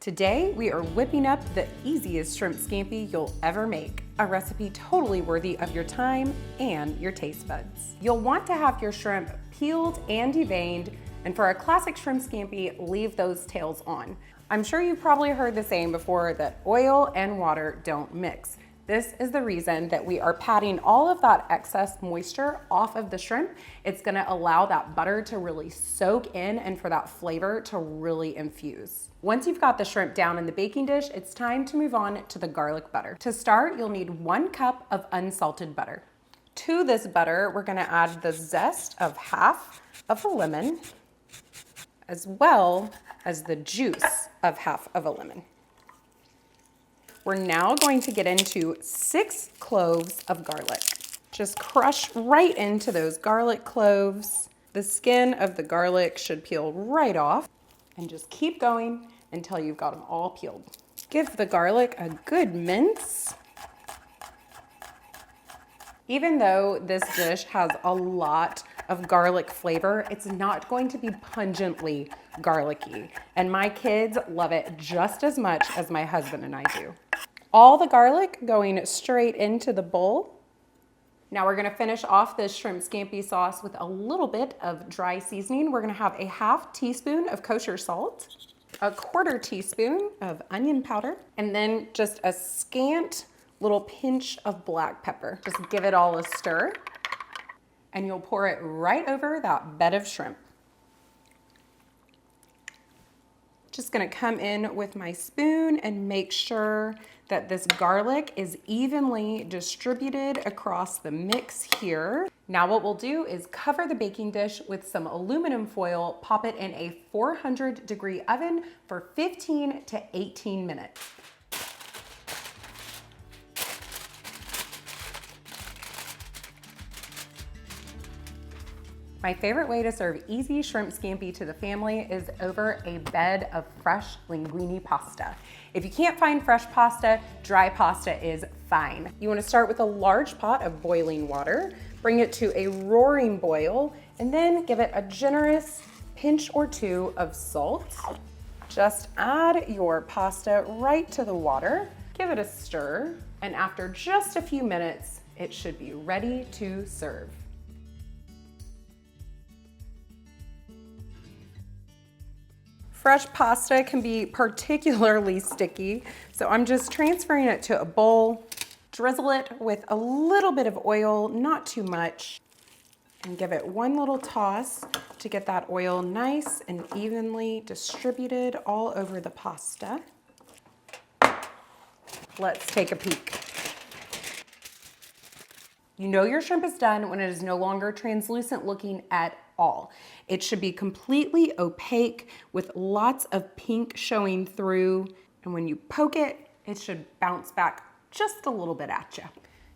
Today, we are whipping up the easiest shrimp scampi you'll ever make, a recipe totally worthy of your time and your taste buds. You'll want to have your shrimp peeled and deveined, and for a classic shrimp scampi, leave those tails on. I'm sure you've probably heard the saying before that oil and water don't mix. This is the reason that we are patting all of that excess moisture off of the shrimp. It's gonna allow that butter to really soak in and for that flavor to really infuse. Once you've got the shrimp down in the baking dish, it's time to move on to the garlic butter. To start, you'll need 1 cup of unsalted butter. To this butter, we're gonna add the zest of half of a lemon, as well as the juice of half of a lemon. We're now going to get into 6 cloves of garlic. Just crush right into those garlic cloves. The skin of the garlic should peel right off, and just keep going until you've got them all peeled. Give the garlic a good mince. Even though this dish has a lot of garlic flavor, it's not going to be pungently garlicky. And my kids love it just as much as my husband and I do. All the garlic going straight into the bowl. Now we're gonna finish off this shrimp scampi sauce with a little bit of dry seasoning. We're gonna have a 1/2 teaspoon of kosher salt, a 1/4 teaspoon of onion powder, and then just a scant little pinch of black pepper. Just give it all a stir, and you'll pour it right over that bed of shrimp. Just gonna come in with my spoon and make sure that this garlic is evenly distributed across the mix here. Now what we'll do is cover the baking dish with some aluminum foil, pop it in a 400-degree oven for 15 to 18 minutes. My favorite way to serve easy shrimp scampi to the family is over a bed of fresh linguine pasta. If you can't find fresh pasta, dry pasta is fine. You want to start with a large pot of boiling water, bring it to a roaring boil, and then give it a generous pinch or 2 of salt. Just add your pasta right to the water, give it a stir, and after just a few minutes, it should be ready to serve. Fresh pasta can be particularly sticky, so I'm just transferring it to a bowl, drizzle it with a little bit of oil, not too much, and give it one little toss to get that oil nice and evenly distributed all over the pasta. Let's take a peek. You know your shrimp is done when it is no longer translucent looking at all. It should be completely opaque with lots of pink showing through. And when you poke it, it should bounce back just a little bit at you.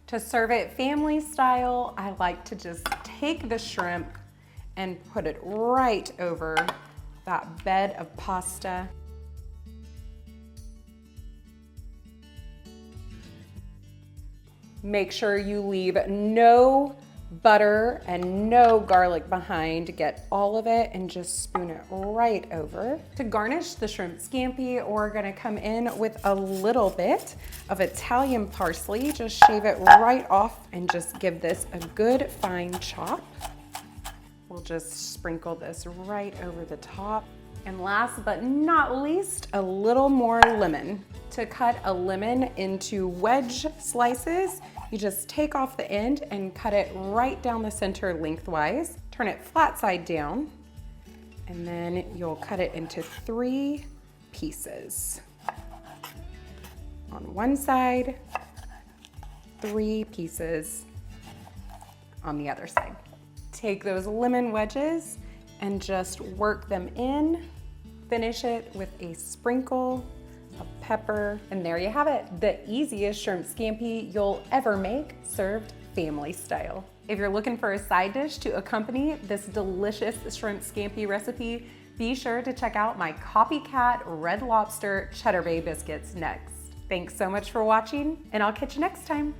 To serve it family style, I like to just take the shrimp and put it right over that bed of pasta. Make sure you leave no butter and no garlic behind. Get all of it and just spoon it right over. To garnish the shrimp scampi, we're gonna come in with a little bit of Italian parsley. Just shave it right off and just give this a good fine chop. We'll just sprinkle this right over the top. And last but not least, a little more lemon. To cut a lemon into wedge slices, you just take off the end and cut it right down the center lengthwise. Turn it flat side down, and then you'll cut it into 3 pieces. On one side, 3 pieces on the other side. Take those lemon wedges and just work them in. Finish it with a sprinkle of pepper, and there you have it, the easiest shrimp scampi you'll ever make, served family style. If you're looking for a side dish to accompany this delicious shrimp scampi recipe, be sure to check out my copycat Red Lobster Cheddar Bay biscuits next. Thanks so much for watching, and I'll catch you next time.